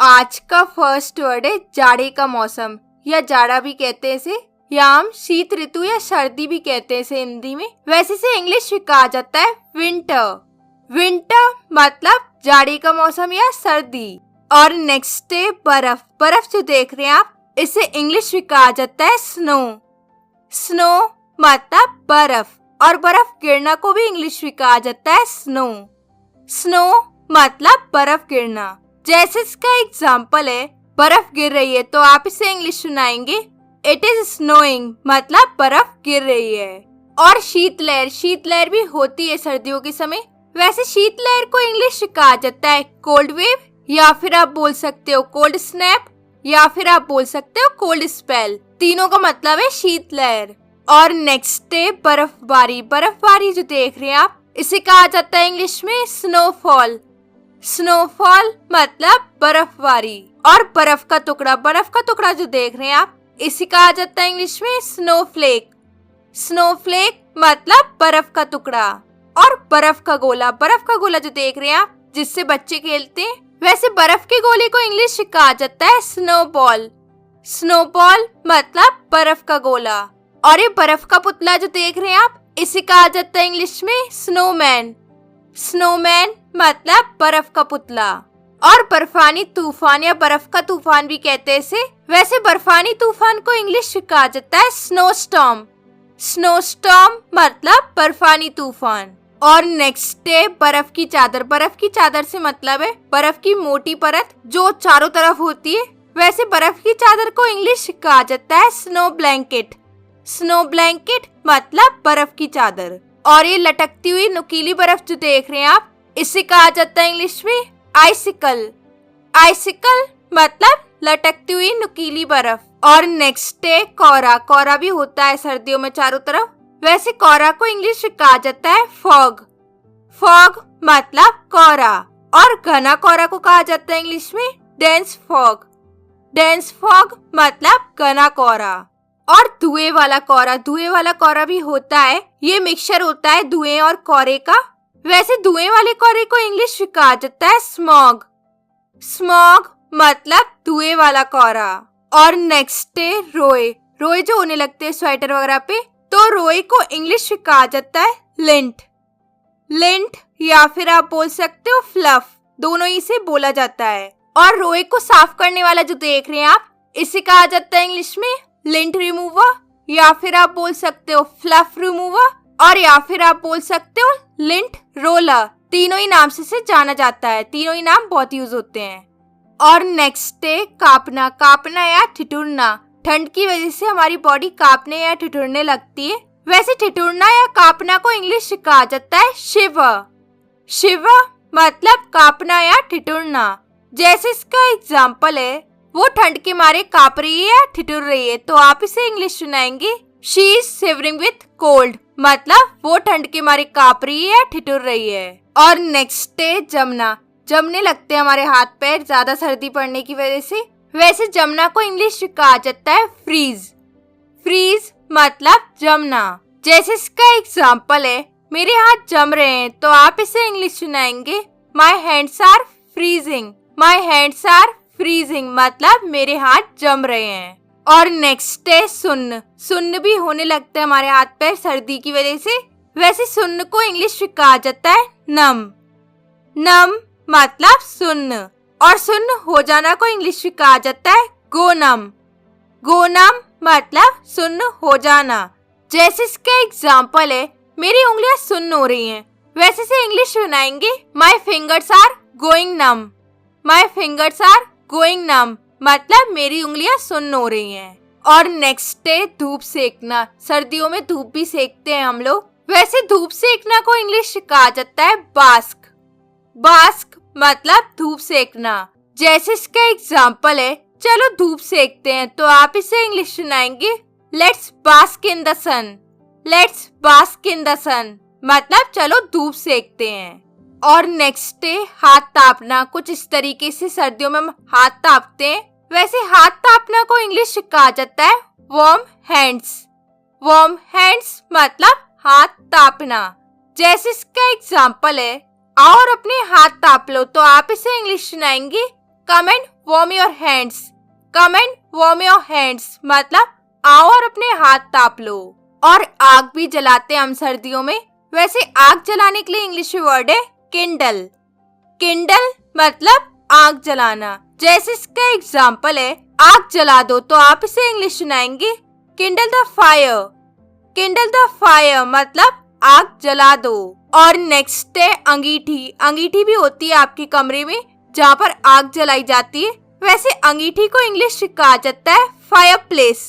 आज का first word है जाड़े का मौसम या जाड़ा भी कहते हैं इसे, या हम शीत ऋतु या सर्दी भी कहते हैं इसे हिंदी में। वैसे इसे इंग्लिश में कहा जाता है विंटर। विंटर मतलब जाड़े का मौसम या सर्दी। और नेक्स्ट है बर्फ। बर्फ जो देख रहे हैं आप, इसे इंग्लिश में कहा जाता है स्नो। स्नो मतलब बर्फ, और बर्फ गिरना को भी इंग्लिश में कहा जाता है स्नो। स्नो मतलब बर्फ गिरना। जैसे इसका एग्जाम्पल है, बर्फ गिर रही है तो आप इसे इंग्लिश सुनाएंगे इट इज स्नोइंग, मतलब बर्फ गिर रही है। और शीतलहर, शीतलहर भी होती है सर्दियों के समय। वैसे शीतलहर को इंग्लिश में कहा जाता है कोल्ड वेव, या फिर आप बोल सकते हो कोल्ड स्नैप, या फिर आप बोल सकते हो कोल्ड स्पेल। तीनों का मतलब है शीतलहर। और नेक्स्ट है बर्फबारी। बर्फबारी जो देख रहे हैं आप, इसे कहा जाता है इंग्लिश में स्नोफॉल। स्नोफॉल मतलब बर्फबारी। और बर्फ का टुकड़ा जो देख रहे हैं आप, इसे कहा जाता है इंग्लिश में स्नोफ्लेक। स्नोफ्लेक मतलब बर्फ का टुकड़ा। और बर्फ का गोला जो देख रहे हैं आप, जिससे बच्चे खेलते हैं, वैसे बर्फ के गोले को इंग्लिश में कहा जाता है स्नोबॉल। स्नोबॉल मतलब बर्फ का गोला। और ये बर्फ का पुतला जो देख रहे हैं आप, इसे कहा जाता है इंग्लिश में स्नोमैन। स्नोमैन मतलब बर्फ का पुतला। और बर्फानी तूफान या बर्फ का तूफान भी कहते हैं इसे। वैसे बर्फानी तूफान को इंग्लिश में कहा जाता है स्नोस्टॉर्म। स्नोस्टॉर्म मतलब बर्फानी तूफान। और नेक्स्ट है बर्फ की चादर। बर्फ की चादर से मतलब है बर्फ की मोटी परत जो चारों तरफ होती है। वैसे बर्फ की चादर को इंग्लिश में कहा जाता है स्नो ब्लैंकेट। स्नो ब्लैंकेट मतलब बर्फ की चादर। और ये लटकती हुई नुकीली बर्फ जो देख रहे हैं आप, इसे कहा जाता है इंग्लिश में आइसिकल। आइसिकल मतलब लटकती हुई नुकीली बर्फ। और नेक्स्ट है कोहरा। कोहरा भी होता है सर्दियों में चारों तरफ। वैसे कोहरा को इंग्लिश में कहा जाता है फॉग। फॉग मतलब कोहरा। और घना कोहरा को कहा जाता है इंग्लिश में डेंस फॉग। डेंस फॉग मतलब घना कोहरा। और धुएं वाला कोहरा भी होता है। ये मिक्सचर होता है धुएं और कोहरे का। वैसे धुएं वाले कोहरे को इंग्लिश में कहा जाता है स्मॉग। स्मॉग मतलब धुएं वाला कोहरा। और नेक्स्ट है रोए। रोए जो होने लगते हैं स्वेटर वगैरह पे, तो रोए को इंग्लिश में कहा जाता है लिंट। लिंट या फिर आप बोल सकते हो फ्लफ, दोनों ही से बोला जाता है। और रोए को साफ करने वाला जो देख रहे हैं आप, इसे कहा जाता है इंग्लिश में लिंट रिमूवर, या फिर आप बोल सकते हो फ्लफ रिमूवर, और या फिर आप बोल सकते हो लिंट रोलर। तीनों ही नाम से इसे जाना जाता है। तीनों ही नाम बहुत यूज होते हैं। और नेक्स्ट है कांपना। कांपना या ठिठुरना। ठंड की वजह से हमारी बॉडी कांपने या ठिठुरने लगती है। वैसे ठिठुरना या कांपना को इंग्लिश में कहा जाता है शिवर। शिवर मतलब कांपना या ठिठुरना। जैसे इसका एग्जाम्पल है, वो ठंड के मारे कांप रही है या ठिठुर रही है, तो आप इसे इंग्लिश सुनाएंगे she is shivering with cold, मतलब वो ठंड के मारे कांप रही है या ठिठुर रही है। और नेक्स्ट है जमना। जमने लगते हैं हमारे हाथ पैर ज्यादा सर्दी पड़ने की वजह से। वैसे जमना को इंग्लिश में कहा जाता है फ्रीज। फ्रीज मतलब जमना। जैसे इसका एग्जाम्पल है, मेरे हाथ जम रहे हैं, तो आप इसे इंग्लिश सुनाएंगे my hands are freezing. My hands are freezing मतलब मेरे हाथ जम रहे हैं। और नेक्स्ट है सुन्न। सुन्न भी होने लगता है हमारे हाथ पैर सर्दी की वजह से। वैसे सुन्न को इंग्लिश में कहा जाता है नम। नम मतलब सुन्न। और सुन्न हो जाना को इंग्लिश में कहा जाता है गो नम। गो नम मतलब सुन्न हो जाना। जैसे इसका एग्जाम्पल है, मेरी उंगलियां सुन्न हो रही हैं, वैसे से इंग्लिश सुनाएंगे my fingers are going numb. My fingers are going numb मतलब मेरी उंगलियां सुन्न हो रही हैं। और नेक्स्ट है धूप सेकना। सर्दियों में धूप भी सेकते हैं हम लोग। वैसे धूप सेकना को इंग्लिश में कहा जाता है बास्क। बास्क मतलब धूप सेकना। जैसे इसका एग्जाम्पल है, चलो धूप सेकते हैं, तो आप इसे इंग्लिश सुनाएंगे let's bask in the sun. Let's bask in the sun मतलब चलो धूप सेकते हैं। और नेक्स्ट है हाथ तापना। कुछ इस तरीके से सर्दियों में हम हाथ तापते हैं। वैसे हाथ तापना को इंग्लिश में कहा जाता है वार्म हैंड्स। वार्म हैंड्स मतलब हाथ तापना। जैसे इसका एग्जाम्पल है, आओ और अपने हाथ ताप लो, तो आप इसे इंग्लिश सुनाएंगे come and warm your hands. Come and warm your hands मतलब आओ और अपने हाथ ताप लो। और आग भी जलाते हम सर्दियों में, वैसे आग जलाने के लिए इंग्लिश वर्ड है किंडल। किंडल मतलब आग जलाना। जैसे इसका एग्जाम्पल है आग जला दो, तो आप इसे इंग्लिश सुनाएंगे Kindle the fire. Kindle the fire मतलब आग जला दो। और नेक्स्ट है अंगीठी। अंगीठी भी होती है आपके कमरे में जहाँ पर आग जलाई जाती है, वैसे अंगीठी को इंग्लिश कहा जाता है फायर प्लेस।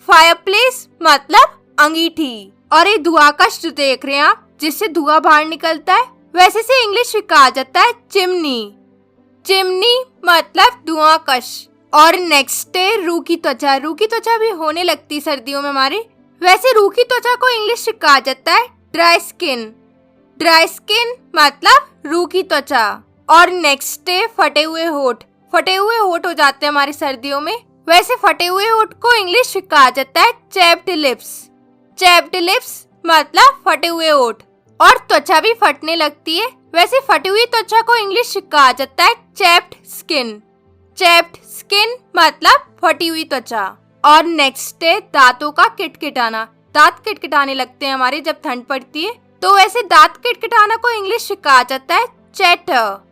फायर प्लेस मतलब अंगीठी। और ये धुआंकश जो देख रहे हैं आप, जिससे धुआं बाहर निकलता है, वैसे से इंग्लिश में कहा जाता है चिमनी। चिमनी मतलब धुआंकश। और नेक्स्ट है रूखी त्वचा। रूखी त्वचा भी होने लगती सर्दियों में हमारे, वैसे रूखी त्वचा को इंग्लिश में कहा जाता है ड्राई स्किन। ड्राई स्किन मतलब रूखी त्वचा। और नेक्स्ट है फटे हुए होठ। फटे हुए होठ हो जाते हैं हमारे सर्दियों में, वैसे फटे हुए होठ को इंग्लिश में कहा जाता है चैप्ड लिप्स। चैप्ड लिप्स मतलब फटे हुए होठ। और त्वचा भी फटने लगती है, वैसे फटी हुई त्वचा को इंग्लिश में कहा जाता है चैप्ड स्किन। चैप्ड स्किन मतलब फटी हुई त्वचा। और नेक्स्ट है दांतों का किटकिटाना। दांत किटकिटाने लगते हैं हमारे जब ठंड पड़ती है, तो वैसे दांत किटकिटाना को इंग्लिश में कहा जाता है चैटर।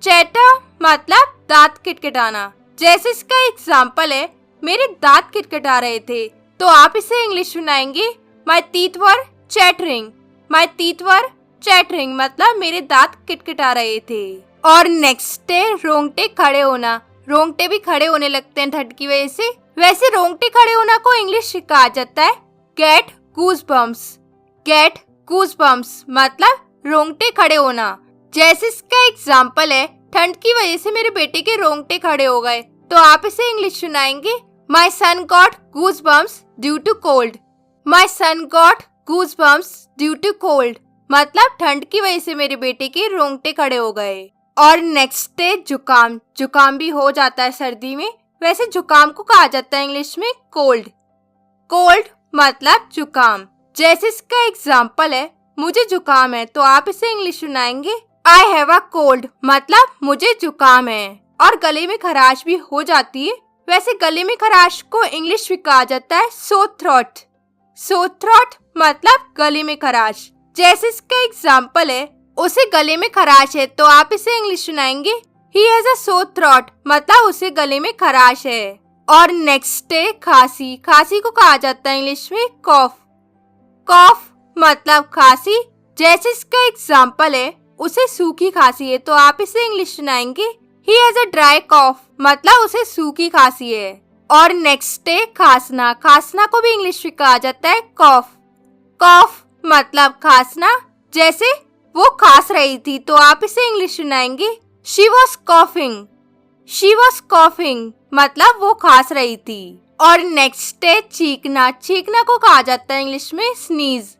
चैटर मतलब दांत किटकिटाना। जैसे इसका एग्जाम्पल है मेरे दांत किटकिटा रहे थे, तो आप इसे इंग्लिश सुनाएंगे my teeth were chattering. My teeth were chattering मतलब मेरे दांत किटकिटा रहे थे। और नेक्स्ट है रोंगटे खड़े होना। रोंगटे भी खड़े होने लगते हैं ठंड की वजह से, वैसे रोंगटे खड़े होना को इंग्लिश में कहा जाता है गेट गूज़बम्प्स। गेट गूज़बम्प्स मतलब रोंगटे खड़े होना। जैसे इसका एग्जाम्पल है ठंड की वजह से मेरे बेटे के रोंगटे खड़े हो गए, तो आप इसे इंग्लिश सुनाएंगे my son got goosebumps due to cold. My son got goosebumps due to cold मतलब ठंड की वजह से मेरे बेटे के रोंगटे खड़े हो गए। और नेक्स्ट है जुकाम। जुकाम भी हो जाता है सर्दी में, वैसे जुकाम को कहा जाता है इंग्लिश में कोल्ड। कोल्ड मतलब जुकाम। जैसे इसका एग्जाम्पल है मुझे जुकाम है, तो आप इसे इंग्लिश सुनाएंगे आई हैव अ कोल्ड मतलब मुझे जुकाम है। और गले में खराश भी हो जाती है, वैसे गले में खराश को इंग्लिश में कहा जाता है सोर थ्रोट। सोर थ्रोट मतलब गले में खराश। जैसे इसका एग्जाम्पल है उसे गले में खराश है, तो आप इसे इंग्लिश सुनाएंगे he has a sore throat मतलब उसे गले में खराश है। और नेक्स्ट है खांसी। खांसी को कहा जाता है इंग्लिश में कॉफ। कॉफ मतलब खांसी। जैसे इसका एग्जाम्पल है उसे सूखी खांसी है, तो आप इसे इंग्लिश सुनाएंगे ही हैज अ ड्राई कॉफ मतलब उसे सूखी खांसी है। और नेक्स्ट है खांसना। खांसना को भी इंग्लिश में कहा जाता है कॉफ। कॉफ मतलब खांसना। जैसे वो खांस रही थी, तो आप इसे इंग्लिश सुनाएंगे she was coughing. She was coughing मतलब वो खांस रही थी। और नेक्स्ट है चीखना। चीखना को कहा जाता है इंग्लिश में स्नीज।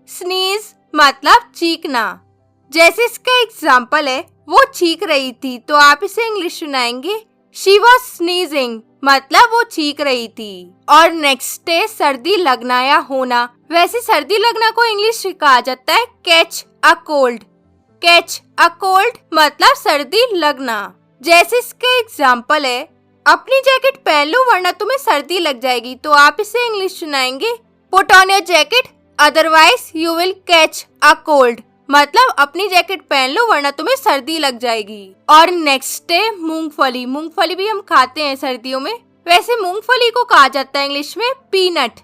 स्नीज मतलब चीखना। जैसे इसका एग्जाम्पल है वो चीख रही थी, तो आप इसे इंग्लिश सुनाएंगे शी वॉज स्नीजिंग मतलब वो चीख रही थी। और नेक्स्ट है सर्दी लगना या होना। वैसे सर्दी लगना को इंग्लिश में कहा जाता है catch a cold. Catch a cold मतलब सर्दी लगना। जैसे इसका एग्जाम्पल है अपनी जैकेट पहन लो वरना तुम्हें सर्दी लग जाएगी, तो आप इसे इंग्लिश सुनाएंगे put on your jacket otherwise you will catch a cold मतलब अपनी जैकेट पहन लो वरना तुम्हें सर्दी लग जाएगी। और नेक्स्ट है मूंगफली। मूंगफली भी हम खाते हैं सर्दियों में, वैसे मूंगफली को कहा जाता है इंग्लिश में पीनट।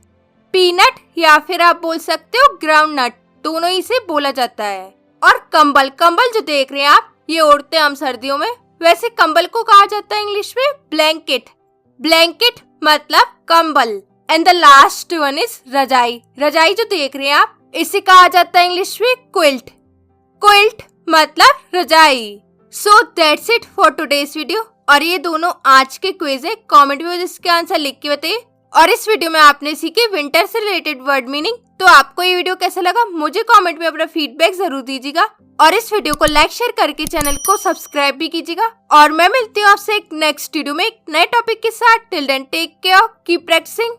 पीनट या फिर आप बोल सकते हो ग्राउंड नट, दोनों ही से बोला जाता है। और कंबल। कंबल जो देख रहे हैं आप ये ओढ़ते हैं हम सर्दियों में, वैसे कंबल को कहा जाता है इंग्लिश में ब्लैंकेट। ब्लैंकेट मतलब कंबल। And the last one is रजाई। रजाई जो देख रहे हैं आप इसे कहा जाता है इंग्लिश में क्विल्ट। क्विल्ट मतलब रजाई। So that's it for today's video. और ये दोनों आज के क्विज है, कमेंट में इसके आंसर लिख के बताइए। और इस वीडियो में आपने सीखे विंटर से रिलेटेड वर्ड मीनिंग। तो आपको ये वीडियो कैसा लगा मुझे कमेंट में अपना फीडबैक जरूर दीजिएगा। और इस वीडियो को लाइक शेयर करके चैनल को सब्सक्राइब भी कीजिएगा। और मैं मिलती हूँ आपसे एक नेक्स्ट वीडियो में एक नए टॉपिक के साथ। Till then take care, keep practising.